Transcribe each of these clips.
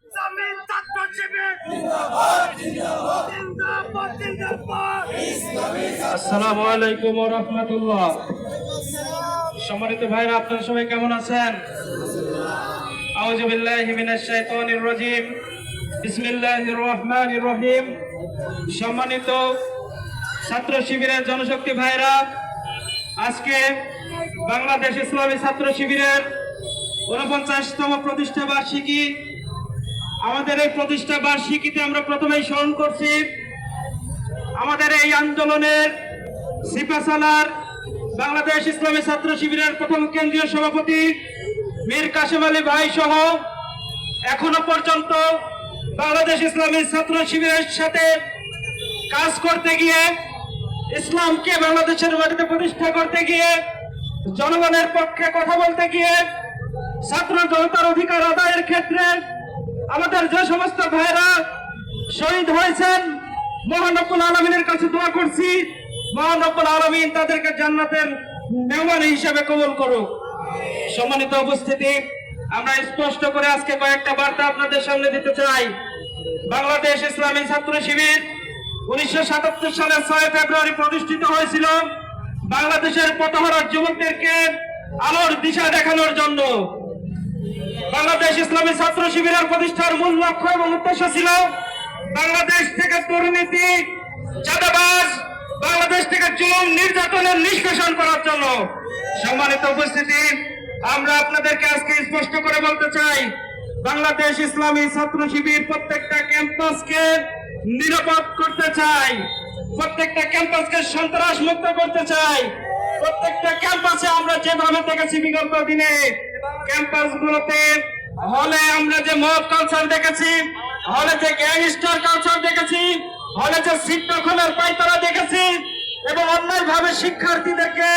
ইসলামী ছাত্র শিবির জিন্দাবাদ জিন্দাবাদ। আসসালামু আলাইকুম ওয়া রাহমাতুল্লাহ। সম্মানিত ভাইরা, আপনারা সবাই কেমন আছেন? আউযু বিল্লাহি মিনাশ শাইতানির রাজীম। বিসমিল্লাহির রহমানির রহিম। সম্মানিত ছাত্র শিবিরের জনশক্তি ভাইরা, আজকে বাংলাদেশ ইসলামী ছাত্র শিবিরের ৪৯তম প্রতিষ্ঠা বার্ষিকী। আমাদের এই প্রতিষ্ঠা বার্ষিকীতে আমরা প্রথমেই স্মরণ করছি আমাদের এই আন্দোলনের সিপাশালার বাংলাদেশ ইসলামী ছাত্র শিবিরের প্রথম কেন্দ্রীয় সভাপতি মীর কাসেম আলী ভাই সহ এখনো পর্যন্ত বাংলাদেশ ইসলামী ছাত্র শিবিরের সাথে কাজ করতে গিয়ে, ইসলামকে বাংলাদেশের মাটিতে প্রতিষ্ঠা করতে গিয়ে, জনগণের পক্ষে কথা বলতে গিয়ে, ছাত্র জনতার অধিকার আদায়ের ক্ষেত্রে আমাদের যে সমস্ত ভাইরা শহীদ হয়েছেন, মহান রব্বুল আলামিনের কাছে দোয়া করছি, মহান রব্বুল আলামিন তাদেরকে জান্নাতের মেহমান হিসেবে কবুল করুক। সম্মানিত উপস্থিতি, আমরা স্পষ্ট করে আজকে কয়েকটা বার্তা আপনাদের সামনে দিতে চাই। বাংলাদেশ ইসলামী ছাত্র শিবির 1977 সালের 6 ফেব্রুয়ারি প্রতিষ্ঠিত হয়েছিল বাংলাদেশের পথহারা যুবকদেরকে আলোর দিশা দেখানোর জন্য। বাংলাদেশ ইসলামী ছাত্র শিবিরের প্রতিষ্ঠার মূল লক্ষ্য এবং উদ্দেশ্য ছিল বাংলাদেশ থেকে দুর্নীতি, চাঁদাবাজ, বাংলাদেশ থেকে জুলুম নির্যাতনের নিষ্কাশন করার জন্য। সম্মানিত উপস্থিতি, আমরা আপনাদেরকে আজকে স্পষ্ট করে বলতে চাই, বাংলাদেশ ইসলামী ছাত্র শিবির প্রত্যেকটা ক্যাম্পাসকে নিরাপদ করতে চাই, প্রত্যেকটা ক্যাম্পাসকে সন্ত্রাস মুক্ত করতে চাই। প্রত্যেকটা ক্যাম্পাসে আমরা যেভাবে দেখেছি বিগত দিনে, ক্যাম্পাসগুলোতে হলে আমরা যে মব কালচার দেখেছি, হলে যে গ্যাংস্টার কালচার দেখেছি, হলে যে সিট দখলের পায়তারা দেখেছি, এবং অন্যায়ভাবে শিক্ষার্থীদেরকে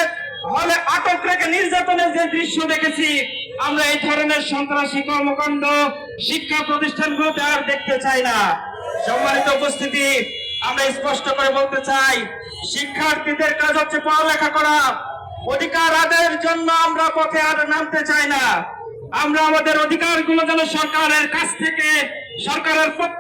হলে আটক রেখে নির্যাতনের যে দৃশ্য দেখেছি, আমরা এই ধরনের সন্ত্রাসী কর্মকাণ্ড শিক্ষা প্রতিষ্ঠানগুলোতে আর দেখতে চাই না। সম্মানিত উপস্থিতি, আমরা স্পষ্ট করে বলতে চাই, শিক্ষার্থীদের কাজ হচ্ছে পড়ালেখা করা, অধিকার আদায়ের জন্য আমরা পথে আর নামতে চাই না। আমরা আমাদের অধিকারগুলো যেন সরকারের কাছ থেকে, সরকারের প্রত্যেক